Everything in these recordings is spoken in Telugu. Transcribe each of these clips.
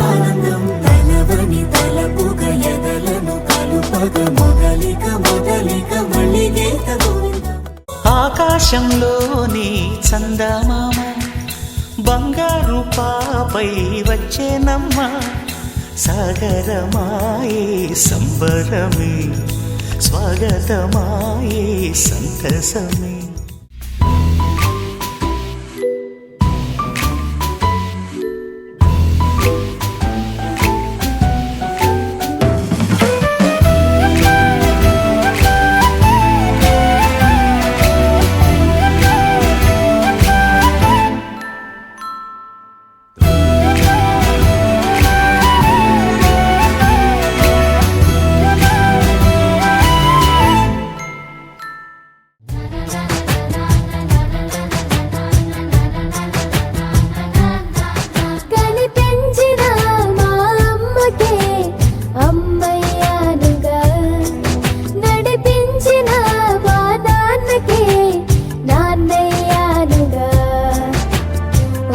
ఆనందం తలవని తలపుగ ఎదలను కలుపగ మొదలిక మొదలిక మళ్ళీ గీత గోవిందం. ఆకాశంలోని చందమామ బంగారు పాపై వచ్చేనమ్మ సాగరమాయే సంబరమే స్వాగతమాయే సంతసమే.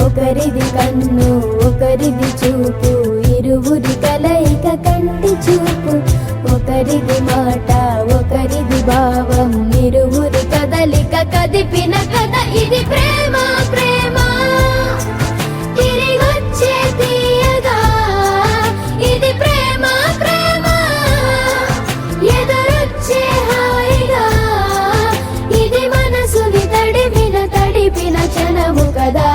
ఒకరిది కన్ను ఒకరిది చూపు ఇరువురి కలయిక కంటి చూపు ఒకరిది మాట ఒకరిది భావం ఇరువురి కదలిక కదిపిన కథ ఇది ప్రేమ ప్రేమ తిరిగొచ్చే తీయగా ఇది ప్రేమ ప్రేమ ఎదురొచ్చే హాయిగా ఇది మనసుని తడిపిన క్షణము కదా.